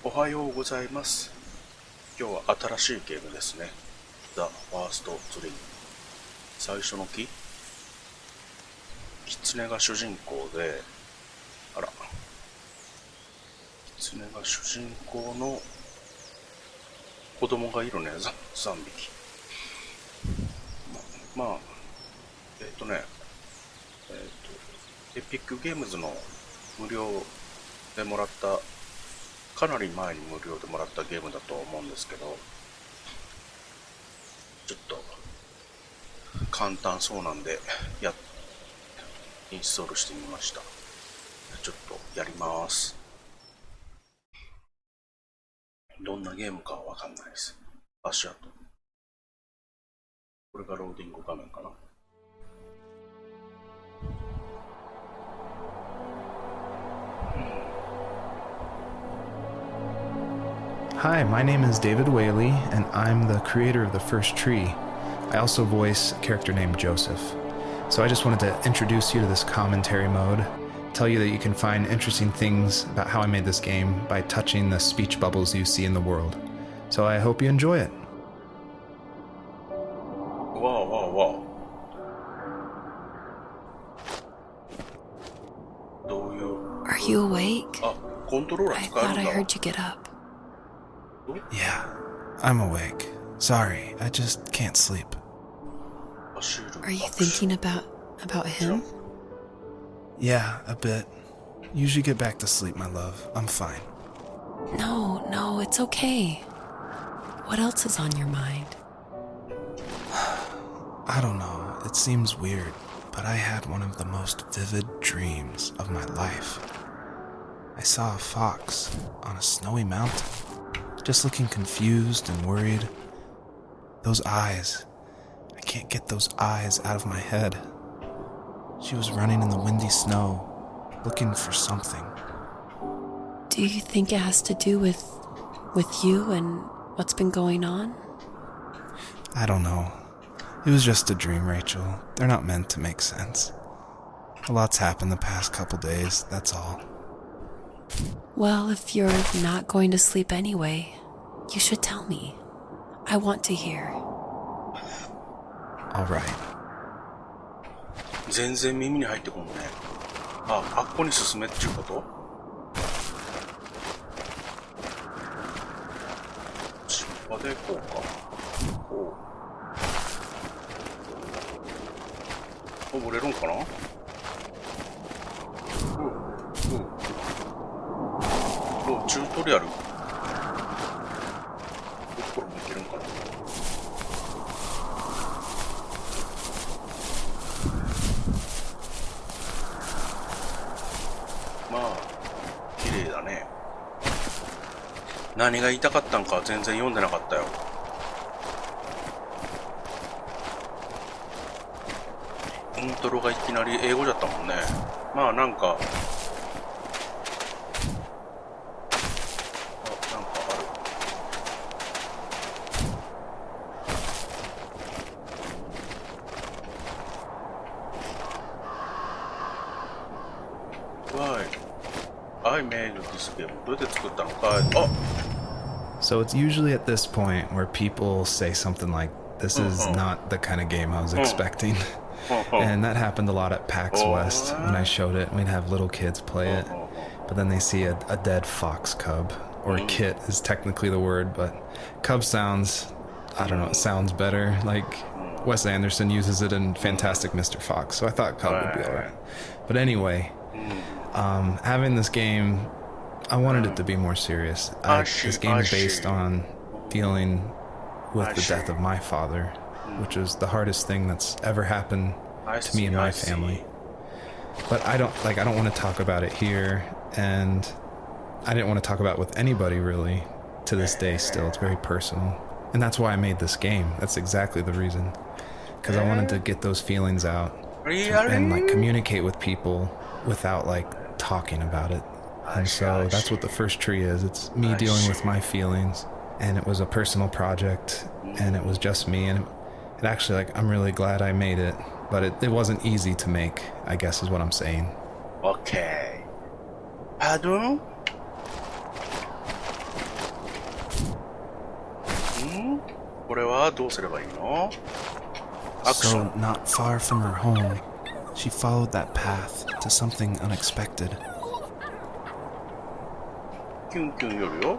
おはようございます。今日は新しいゲームですね。The First Tree。最初の木。狐が主人公で、狐が主人公の子供がいるね、3匹。エピックゲームズの無料でもらった、かなり前に無料でもらったゲームだと思うんですけど、ちょっと簡単そうなんでインストールしてみました。ちょっとやります。どんなゲームかはわかんないです。足跡。これがローディング画面かな。Hi, my name is David Whaley, and I'm the creator of the First Tree. I also voice a character named Joseph. So I just wanted to introduce you to this commentary mode, tell you that you can find interesting things about how I made this game by touching the speech bubbles you see in the world. So I hope you enjoy it. Wow. どういう Are you awake? コントローラー I 使えるん thought だ I heard you get up. Yeah, I'm awake. Sorry, I just can't sleep. Are you thinking about him? Yeah, a bit. Usually get back to sleep, my love. I'm fine. No, it's okay. What else is on your mind? I don't know. It seems weird, but I had one of the most vivid dreams of my life. I saw a fox on a snowy mountain, just looking confused and worried. Those eyes. I can't get those eyes out of my head. She was running in the windy snow, looking for something. Do you think it has to do with you and what's been going on? I don't know. It was just a dream, Rachel. They're not meant to make sense. A lot's happened the past couple days, that's all. Well, if you're not going to sleep anyway, you should tell me. I want to hear. All right. 全然耳に入ってこんね。あっこに進めっていうこと？尻尾でこうか。登れるんかな？チュートリアル。どこからもいけるんかな？綺麗だね。何が言いたかったんか全然読んでなかったよ。イントロがいきなり英語だったもんね。なんかI made this game. どうやって作ったのか。So it's usually at this point where people say something like, this is not the kind of game I was expecting. And that happened a lot at PAX West when I showed it. We'd have little kids play it, but then they see a dead fox cub, or kit is technically the word, but cub sounds, I don't know, it sounds better. Like Wes Anderson uses it in Fantastic Mr. Fox, so I thought cub would be alright. But anyway, having this game, I wanted it to be more serious. This game is based on dealing with the death of my father, which was the hardest thing that's ever happened to me and my family. But I don't want to talk about it here, and I didn't want to talk about it with anybody really to this day still. It's very personal. And that's why I made this game. That's exactly the reason. Because I wanted to get those feelings out and communicate with people without talking about it. And so that's what the First Tree is. It's me dealing with my feelings, and it was a personal project, and it was just me, and it actually, I'm really glad I made it, but it wasn't easy to make, I guess is what I'm saying. Okay. Pardon? これはどうすればいいの？アクショ So, ン。 not far from her home, she followed that path to something unexpected. キュンキュンよるよ。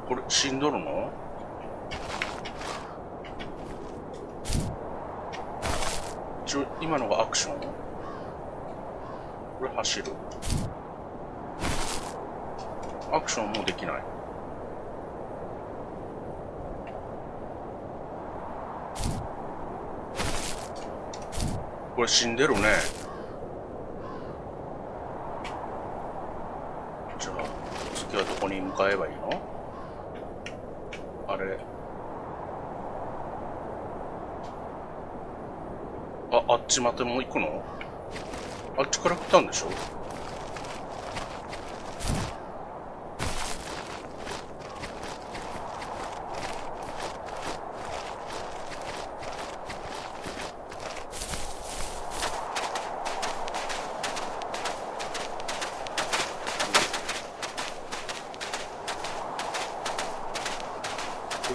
これ死んどるの？今のがアクション。これ走る。アクションもできない。これ死んでるね。じゃあ次はどこに向かえばいいの？あれ、あっちまでも行くの？あっちから来たんでしょ？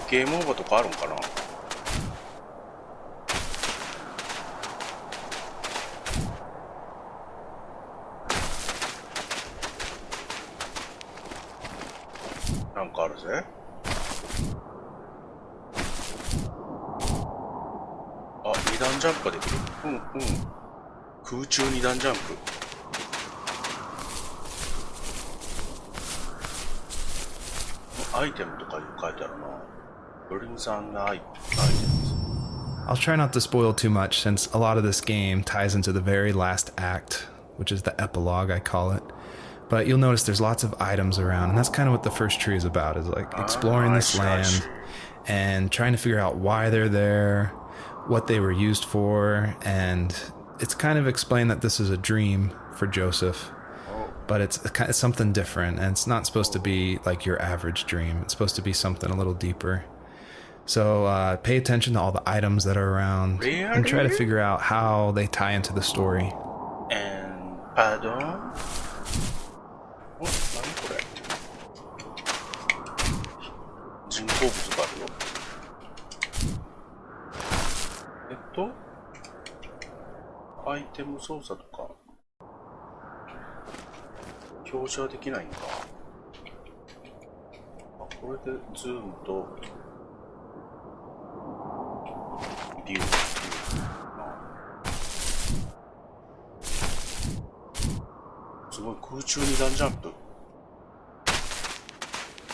ゲームオーバーとかあるんかな？なんかあるぜ。あ、二段ジャンプができる。うんうん。空中二段ジャンプ。アイテムとか書いてあるな。Brings on items. I'll try not to spoil too much since a lot of this game ties into the very last act, which is the epilogue, I call it. But you'll notice there's lots of items around, and that's kind of what the first tree is about, is like exploring this land and trying to figure out why they're there, what they were used for, and it's kind of explained that this is a dream for Joseph, but it's something different, and it's not supposed to be like your average dream. It's supposed to be something a little deeper. So pay attention to all the items that are around and try to figure out how they tie into the story. And pardon? 何これ？人工物があるよ。アイテム操作とか表示はできないんか。あ、これでズームとビュー。すごい、空中二段ジャンプ。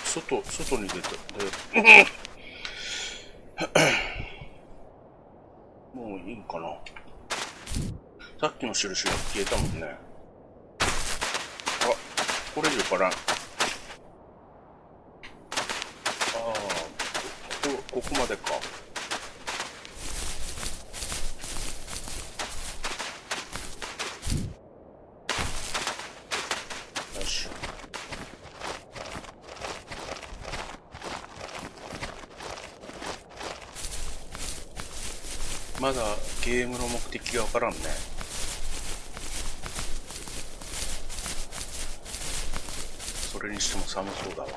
外に出て、もういいんかな。さっきの印が消えたもんね。あ、これ以上からん。ああ、ここまでか。よし。まだゲームの目的がわからんね。それにしても寒そうだわ。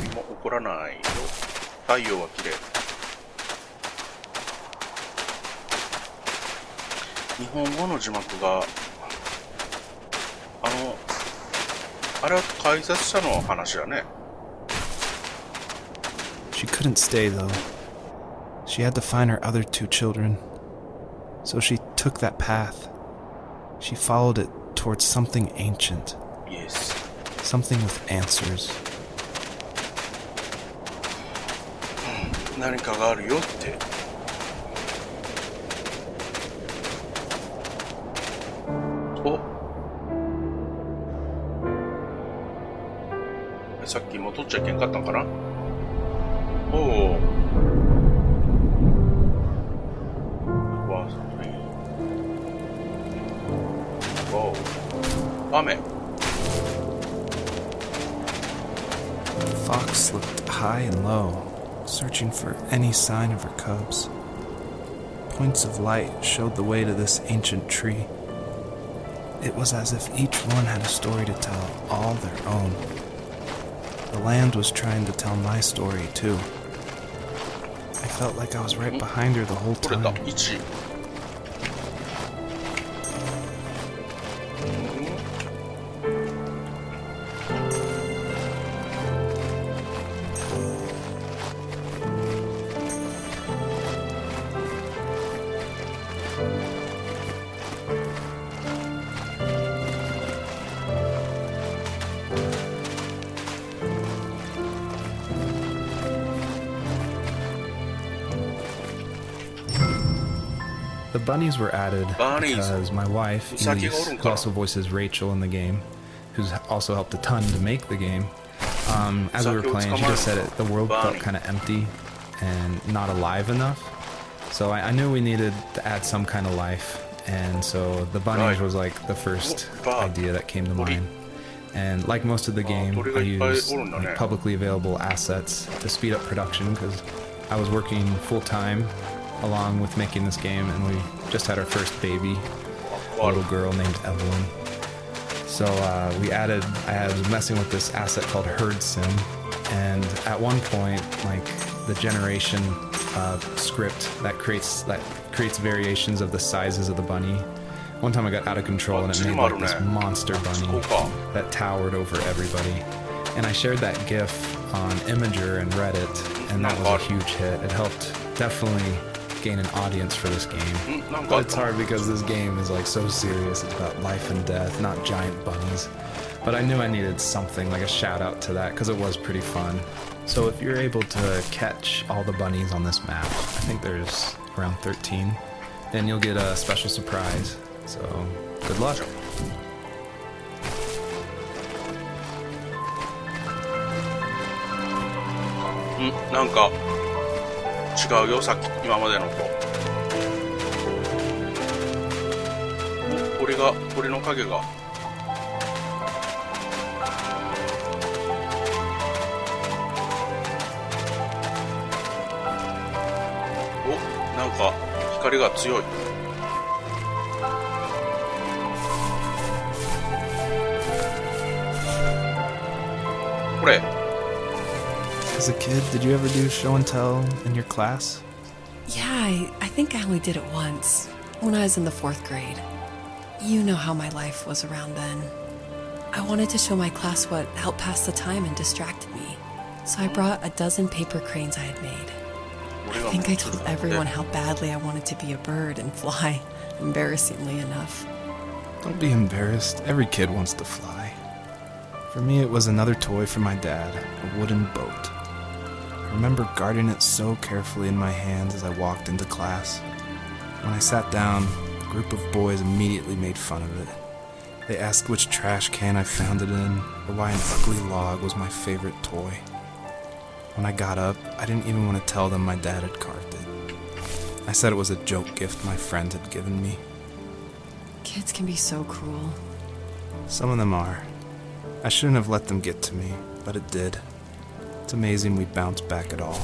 何も起こらないよ。太陽は綺麗。日本語の字幕があれは解説者の話だね。She couldn't stay, though. She had to find her other two children. So she took that path. She followed it towards something ancient. Yes. Something with answers. 何かがあるよって。お、さっき戻っちゃいけんかったんかな。おお。雨。Fox looked high and low, searching for any sign of her cubs. Points of light showed the way to this ancient tree. It was as if each one had a story to tell, all their own. The land was trying to tell my story, too. I felt like I was right behind her the whole time. The bunnies were added because my wife, Elise, who also voices Rachel in the game, who's also helped a ton to make the game, as we were playing, she just said the world felt kind of empty and not alive enough. So I knew we needed to add some kind of life, and so the bunnies was like the first idea that came to mind. And like most of the game, I used like, publicly available assets to speed up production because I was working full-time along with making this game, and we just had our first baby, a little girl named Evelyn. So I was messing with this asset called Herd Sim, and at one point, like the generation script that creates variations of the sizes of the bunny. One time I got out of control and it made like this monster bunny that towered over everybody. And I shared that GIF on Imager and Reddit, and that was a huge hit. It helped definitely gain an audience for this game. But it's hard because this game is like so serious. It's about life and death, not giant bunnies. But I knew I needed something, like a shout out to that, because it was pretty fun. So if you're able to catch all the bunnies on this map, I think there's around 13, then you'll get a special surprise. So good luck.なんか違うよ、さっき今までのと。鳥の影が。お、なんか光が強い。これ。As a kid, did you ever do show and tell in your class? Yeah, I think I only did it once, when I was in the 4th grade. You know how my life was around then. I wanted to show my class what helped pass the time and distracted me, so I brought a dozen paper cranes I had made. I think I told everyone how badly I wanted to be a bird and fly, embarrassingly enough. Don't be embarrassed. Every kid wants to fly. For me, it was another toy from my dad, a wooden boat. I remember guarding it so carefully in my hands as I walked into class. When I sat down, a group of boys immediately made fun of it. They asked which trash can I found it in, or why an ugly log was my favorite toy. When I got up, I didn't even want to tell them my dad had carved it. I said it was a joke gift my friend had given me. Kids can be so cruel. Some of them are. I shouldn't have let them get to me, but it did. It's amazing we bounced back at all.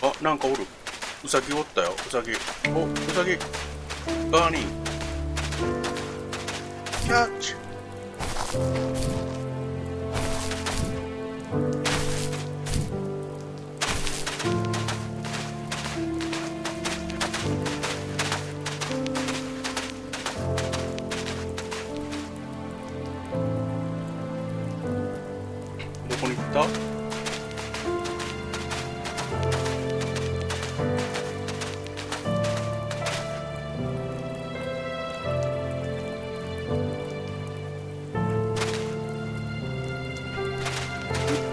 Ah, なんかおる。ウサギおったよ。ウサギ。お、ウサギ。バーニー。キャッチ。どこに行った？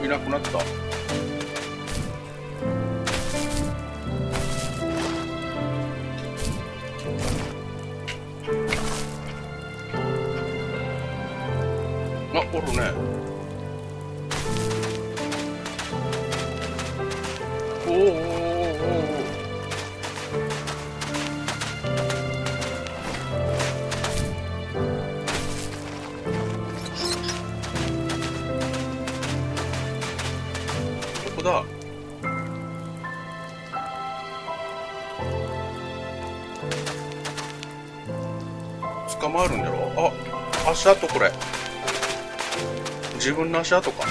なくなった。あ、おるね。おーおーおーおー。どこだ。捕まえるんだろ。あ、足跡これ。自分の足跡か。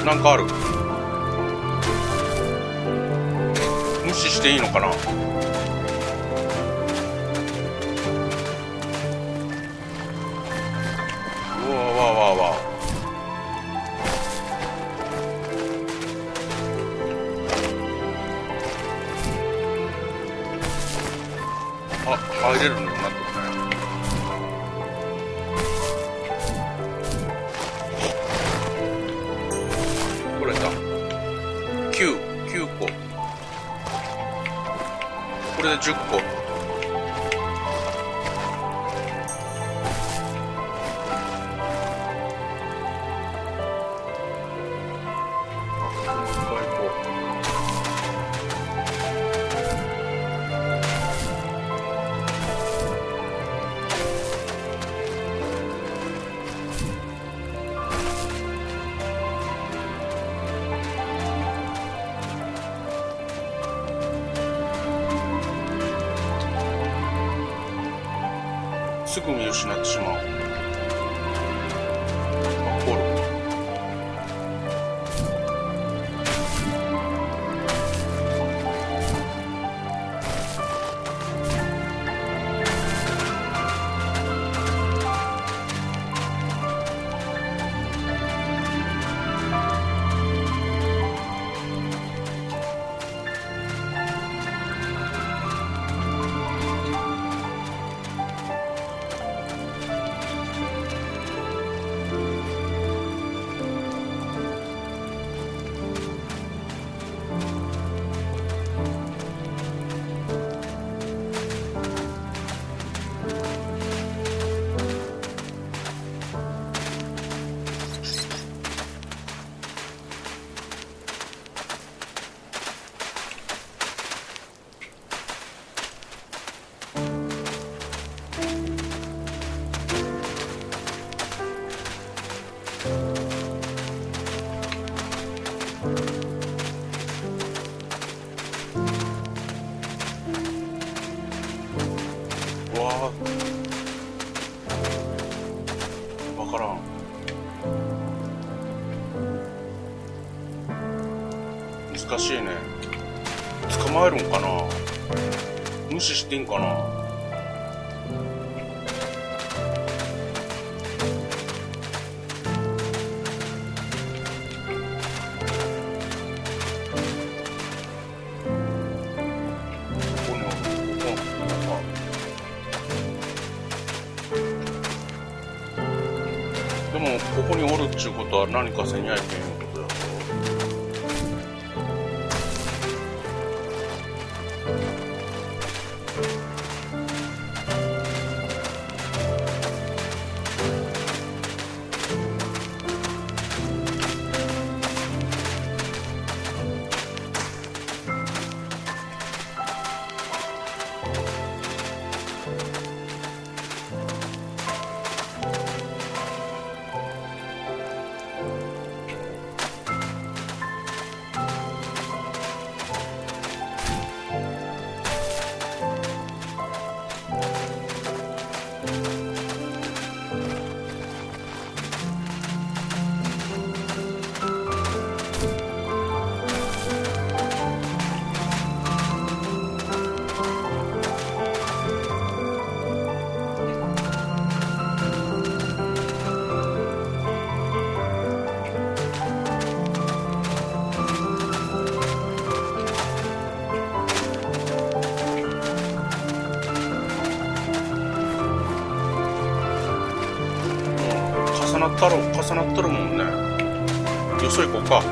なんかある。無視していいのかな。うわわわわ。あ、入れるのになってるね。9個。これで10個。すぐ見失ってしまう。あ、こる。わからん。難しいね。捕まえるんかな。無視してんかな。でもここにおるっちゅうことは何かせにゃいけんことやろ。なっとるもんね。よそ行こうか。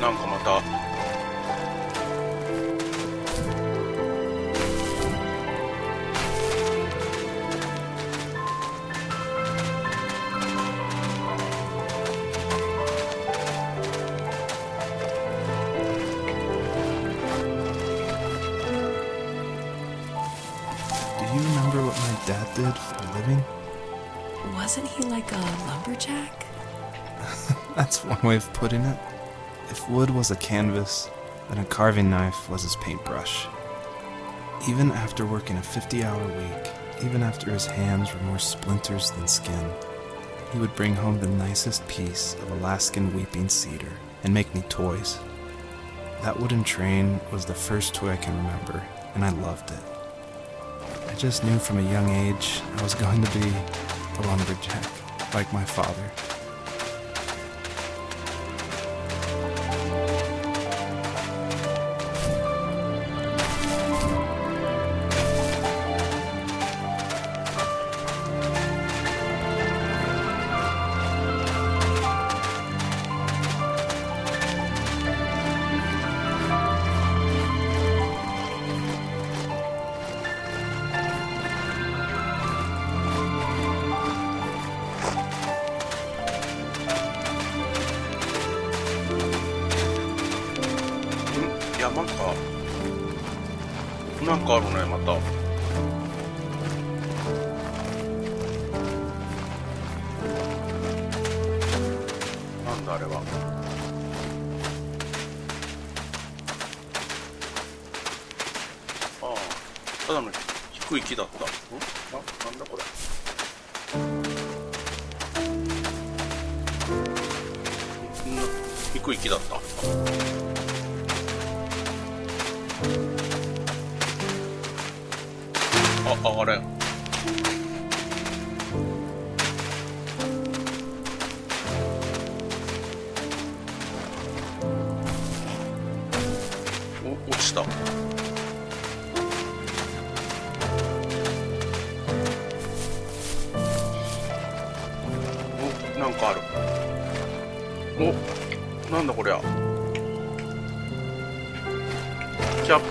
なんかまたDo you remember what my dad did for a living? Wasn't he like a lumberjack? That's one way of putting it. If wood was a canvas, then a carving knife was his paintbrush. Even after working a 50-hour week, even after his hands were more splinters than skin, he would bring home the nicest piece of Alaskan weeping cedar and make me toys. That wooden train was the first toy I can remember, and I loved it. I just knew from a young age I was going to be a lumberjack, like my father.なんかあるね、また。なんだあれは。ああ、ただの低い木だった。なんだこれ。低い木だった。上がれん。落ちた。なんかある。なんだこりゃ。キャップ。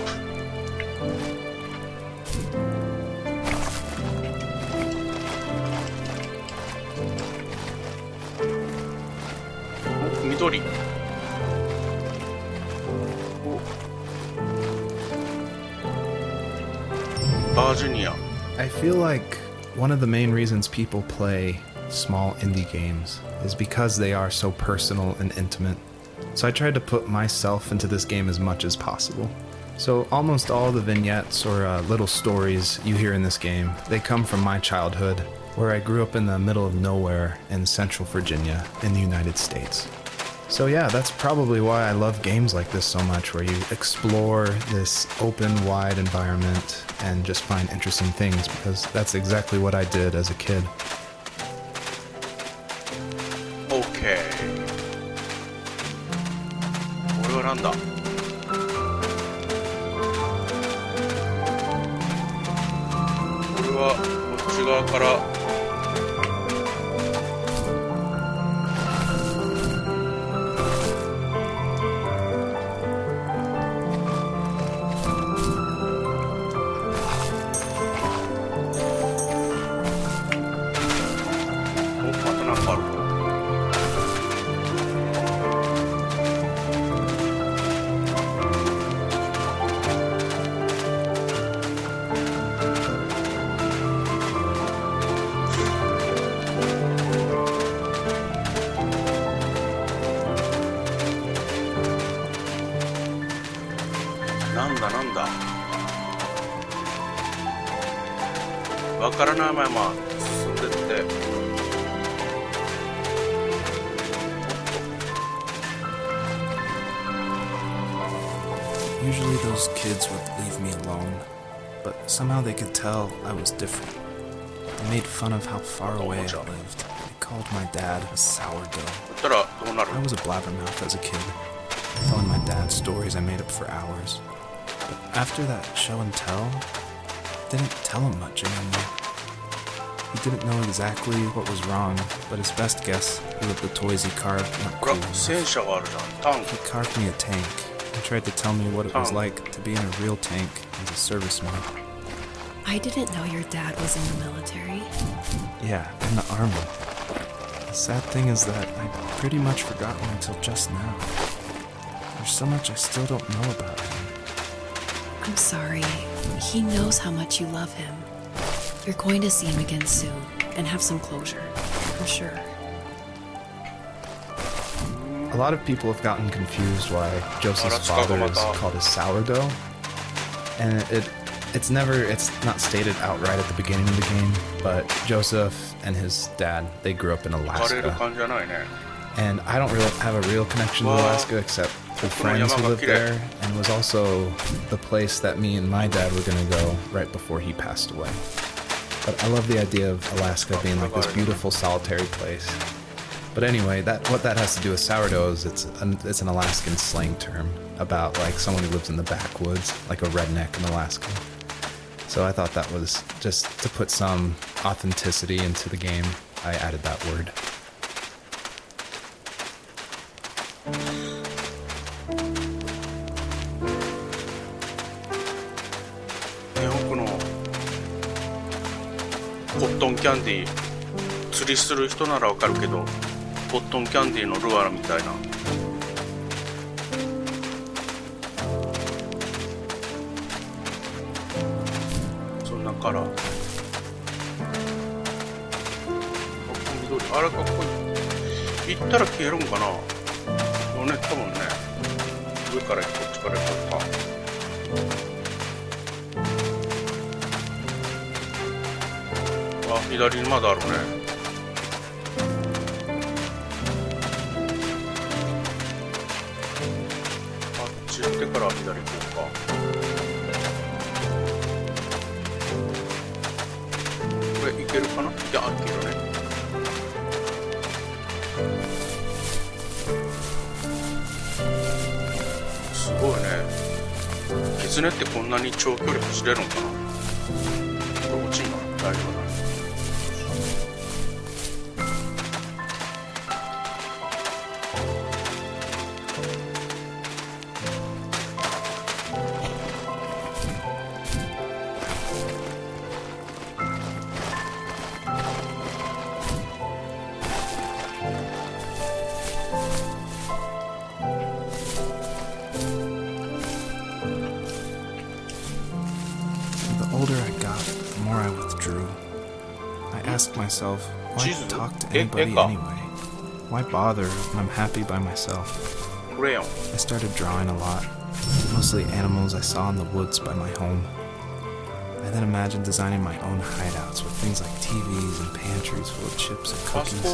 緑。バージニア。I feel like one of the main reasons people play small indie games is because they are so personal and intimate. So I tried to put myself into this game as much as possible. So almost all the vignettes or little stories you hear in this game, they come from my childhood, where I grew up in the middle of nowhere in Central Virginia in the United States. So yeah, that's probably why I love games like this so much, where you explore this open, wide environment and just find interesting things, because that's exactly what I did as a kid. Okay. これはなんだ？これはこっち側から。なんだわからないまま進んでって。Usually those kids would leave me alone, but somehow they could tell I was different. They made fun of how far away I lived. They called my dad a sourdough. たらどうなる I was a blabbermouth as a kid, telling my dad stories I made up for hours. But after that show and tell, I didn't tell him much anymore. He didn't know exactly what was wrong, but his best guess was that the toys he carved weren't ほら cool enough. 戦車があるじゃんタンク He carved me a tank and tried to tell me what it was like to be in a real tank as a serviceman. I didn't know your dad was in the military. Yeah, in the army. The sad thing is that I pretty much forgot him until just now. There's so much I still don't know about him. I'm sorry. He knows how much you love him. You're going to see him again soon and have some closure, for sure. A lot of people have gotten confused why Joseph's father is called a sourdough. And it's not stated outright at the beginning of the game, but Joseph and his dad, they grew up in 枯れる Alaska. 感じじゃないね And I don't really have a real connection to Alaska except through friends who lived there, and it was also the place that me and my dad were going to go right before he passed away. But I love the idea of Alaska being like this beautiful solitary place. But anyway, what that has to do with sourdough is it's an Alaskan slang term about like someone who lives in the backwoods, like a redneck in Alaska. So I thought that was just to put some authenticity into the game. I added that word. 日本のコットンキャンディー釣りする人ならわかるけどコットンキャンディーのルアーみたいなそんなカラー緑あれかっこいい行ったら消えるんかなもうね多分ね上からこっちから行こうかあ、左にまだあるね。あっち行ってから左行こうか。これ行けるかな？いや、行けるね。すごいね。キツネってこんなに長距離走れるのかな？これ落ちんの？大丈夫だ。The older I got, the more I withdrew. I asked myself, why talk to anybody anyway? Why bother when I'm happy by myself? I started drawing a lot, mostly animals I saw in the woods by my home. I then imagined designing my own hideouts with things like TVs and pantries full of chips and cookies.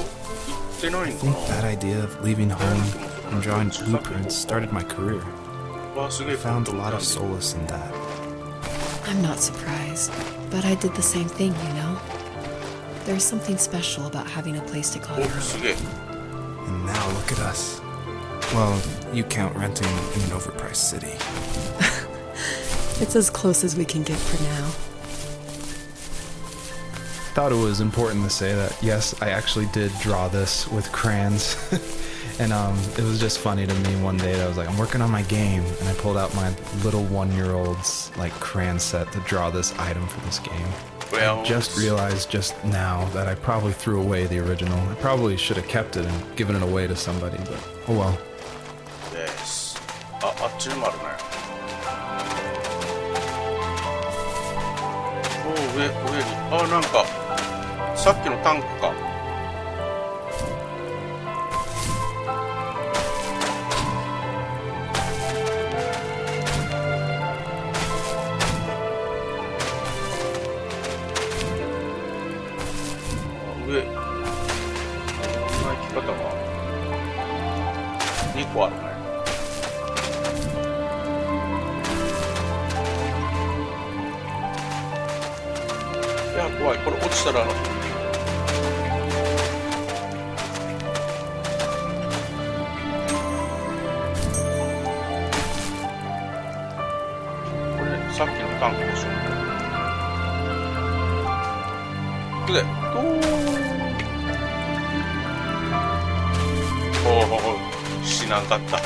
I think that idea of leaving home and drawing blueprints started my career. I found a lot of solace in that. I'm not surprised, but I did the same thing, you know? There's something special about having a place to call your own. And now look at us. Well, you count renting in an overpriced city. It's as close as we can get for now. Thought it was important to say that, yes, I actually did draw this with crayons. And it was just funny to me one day that I was like, I'm working on my game, and I pulled out my little 1-year-old's like crayon set to draw this item for this game. I just realized just now that I probably threw away the original. I probably should have kept it and given it away to somebody, but oh well. Yes. あっちにもあるね。お上に。あ、なんか、さっきのタンクか。上。こんな生き方が2個あるね。いや、怖い。怖い。これ落ちたらさっきのタンクでしょ。で、死なんかった。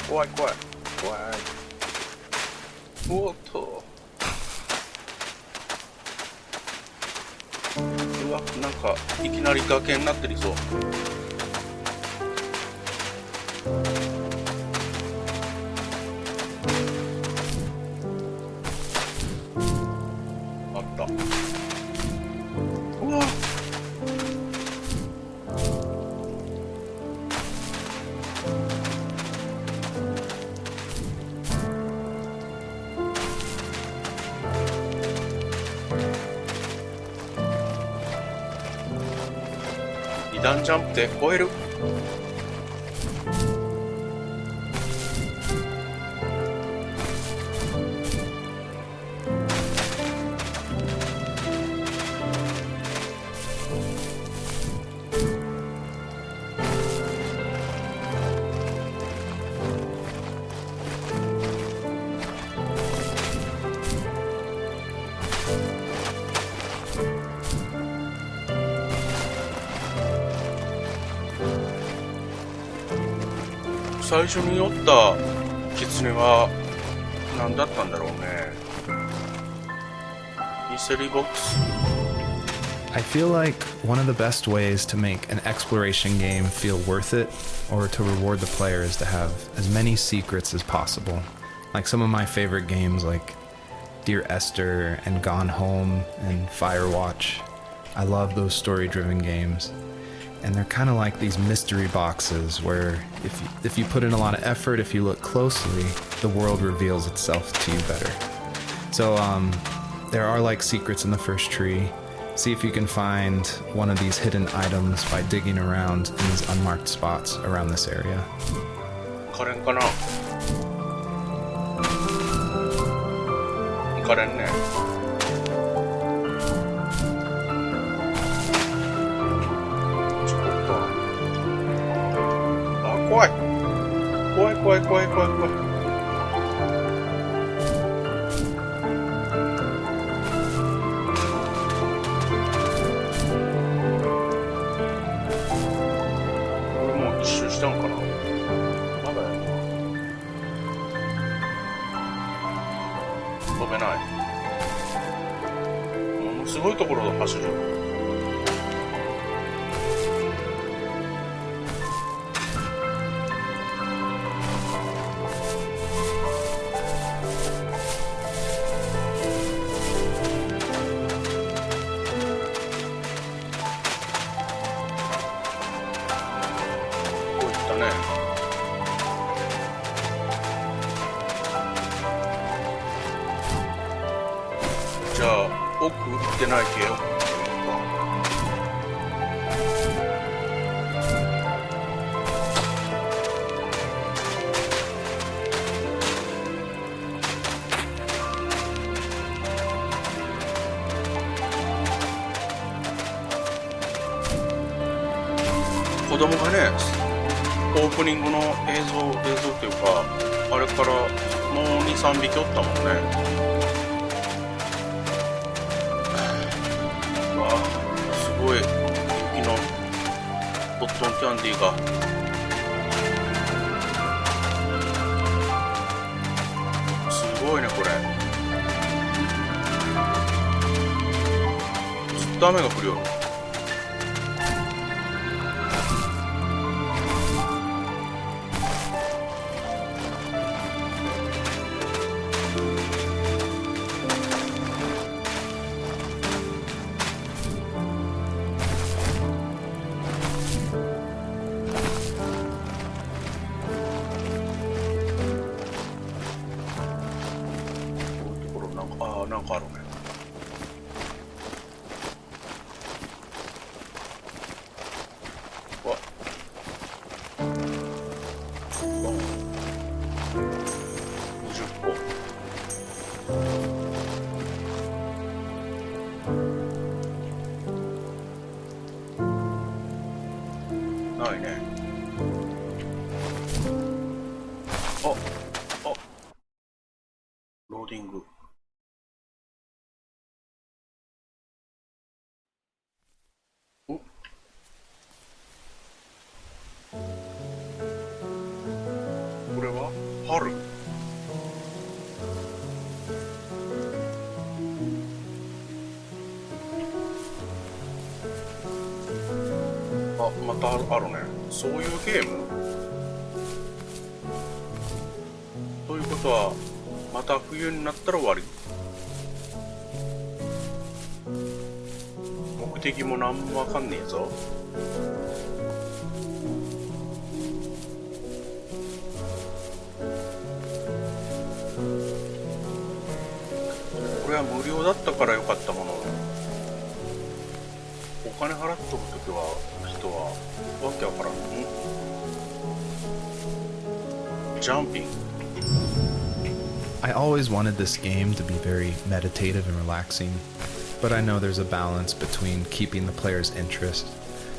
怖い怖い怖い。おっと、うわ、なんかいきなり崖になってりそう。あった。うわ、二段ジャンプで超える。最初に酔った狐は何だったんだろうね。ミステリーボックス。I feel like one of the best ways to make an exploration game feel worth it or to reward the player is to have as many secrets as possible. Like some of my favorite games like Dear Esther and Gone Home and Firewatch. I love those story-driven games. And they're kind of like these mystery boxes where if you put in a lot of effort, if you look closely, the world reveals itself to you better. So there are like secrets in the first tree. See if you can find one of these hidden items by digging around in these unmarked spots around this area. カレンかな。カレンね。怖い怖い怖い怖い怖い怖い。これもう一周したんかな。まだやな。飛べない。ものすごいところを走る。じゃあ奥行ってない系を子供がね、オープニングの映像っていうか、あれからもう 2,3 匹おったもんね。わあ、すごい人気のコットンキャンディーが。すごいねこれ。ずっと雨が降るよ。なんかあるね。わっ。20個。ないね。あ、ローディング。ん？これは春。あ、またあるね。そういうゲームということは、また冬になったら終わり。目的もなんもわかんねえぞ。これは無料だったからよかったもの。お金払っとるときは、人は、わけわからん。ジャンピング。I always wanted this game to be very meditative and relaxing, but I know there's a balance between keeping the player's interest.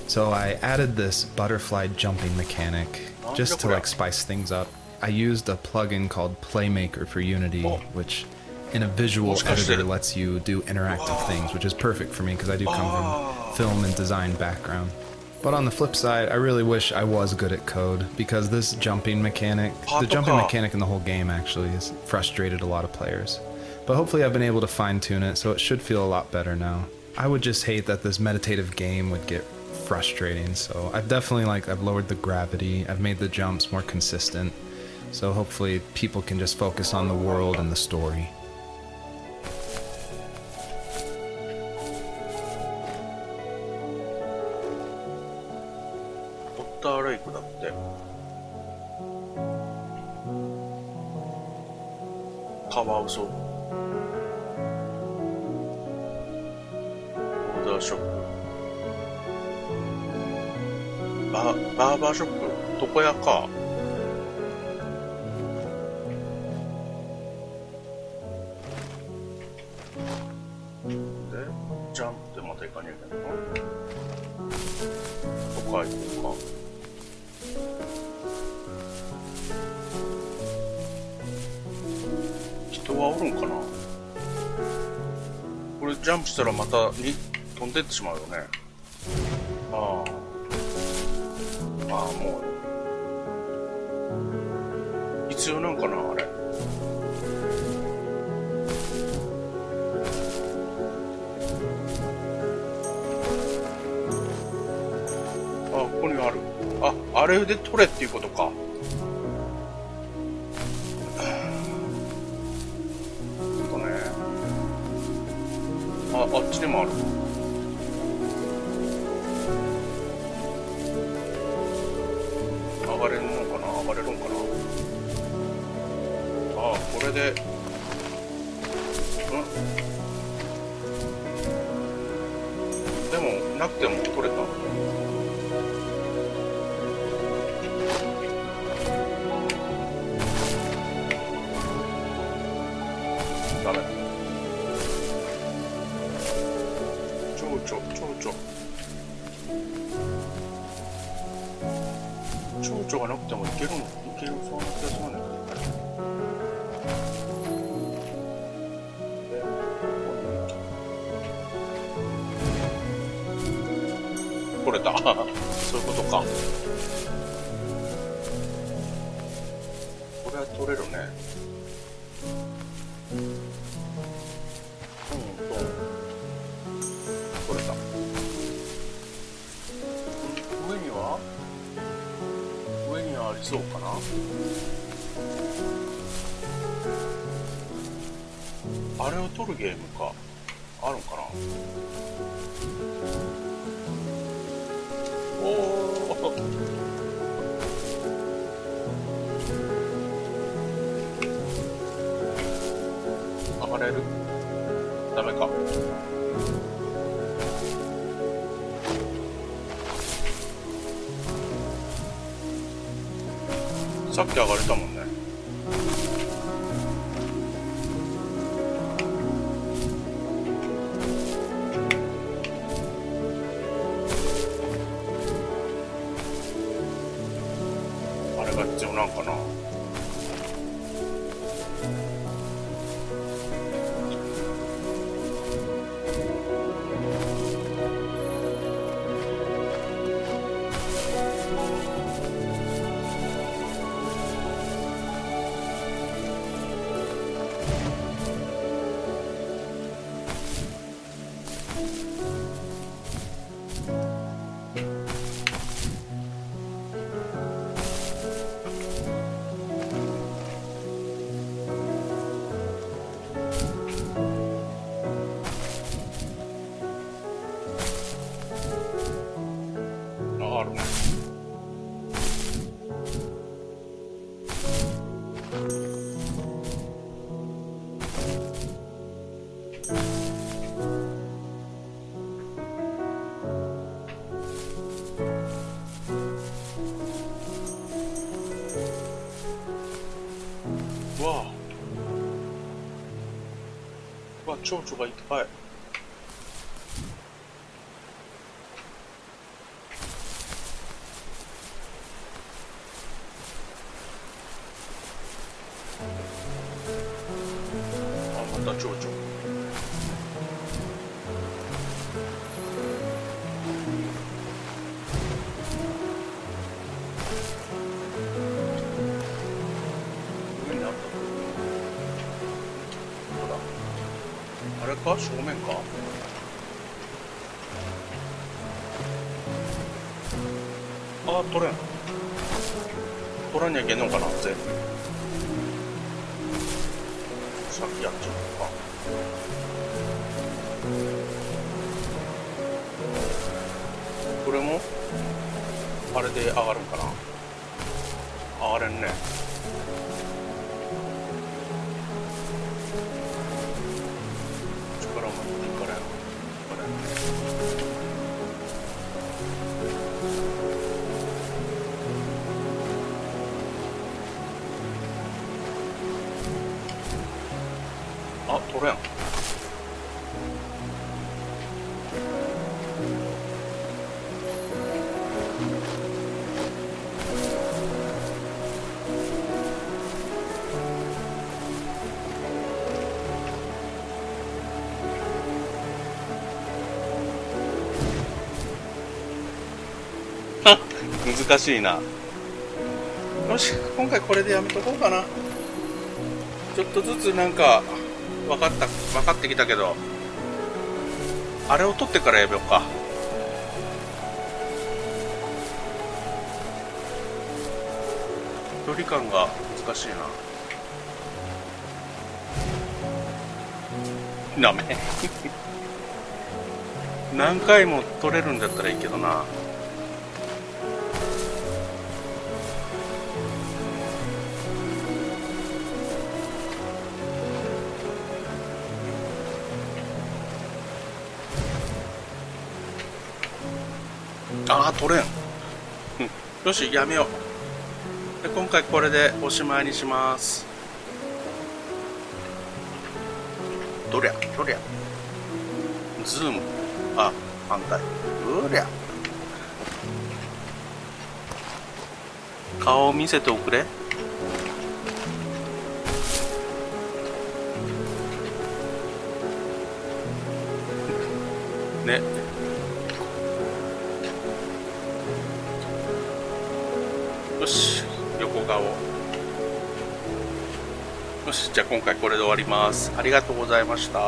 So I added this butterfly jumping mechanic just to like spice things up. I used a plugin called Playmaker for Unity, which in a visual editor lets you do interactive things, which is perfect for me because I do come from film and design background. But on the flip side, I really wish I was good at code because this jumping mechanic, the jumping mechanic in the whole game actually has frustrated a lot of players. But hopefully I've been able to fine tune it so it should feel a lot better now. I would just hate that this meditative game would get frustrating, so I've definitely I've lowered the gravity, I've made the jumps more consistent, so hopefully people can just focus on the world and the story. ウォーターレイクだって。カワウソ。オーダーショップ。バーバーショップ。床屋か。で、ジャンプでまた行かねえけどな。どこ行こうか。人はおるんかな。これジャンプしたらまたに飛んでってしまうよね。ああもう必要なんかなあれ。ここにある。あれで取れっていうことか。あっちでもある。上がれるのかな。上がれるのかな。これででもなくても取れた。ダメ。蝶々がなくてもいけるの？いける、そんな気がするんだけど。取れた。そういうことか。これは取れるね。取れた。上にはありそうかな。あれを取るゲームか。あるんかな。おお。上がれる？ダメか。さっき上がれたもんね。あれが必要なんかな。あるね。うわあ、うわ、蝶々がいっぱい。あ、また蝶々。上にあった。ほら、あれか、正面か。あ、取れん。取らにゃいけんのかな、全部。さっきやっちゃったか。これもあれで上がるんかな。上がれんね。力を持っていかれん。これあ、取れん。難しいな。よし、今回これでやめとこうかな。ちょっとずつなんか分かってきたけど、あれを取ってからやめようか。距離感が難しいな。ダメ。何回も取れるんだったらいいけどな。ああ、取れん。よし、やめよう。で、今回これでおしまいにします。どりゃ、どりゃ。ズーム。あ、反対。うりゃ。顔を見せておくれ。ね。よし、横顔。よし、じゃあ今回これで終わります。ありがとうございました。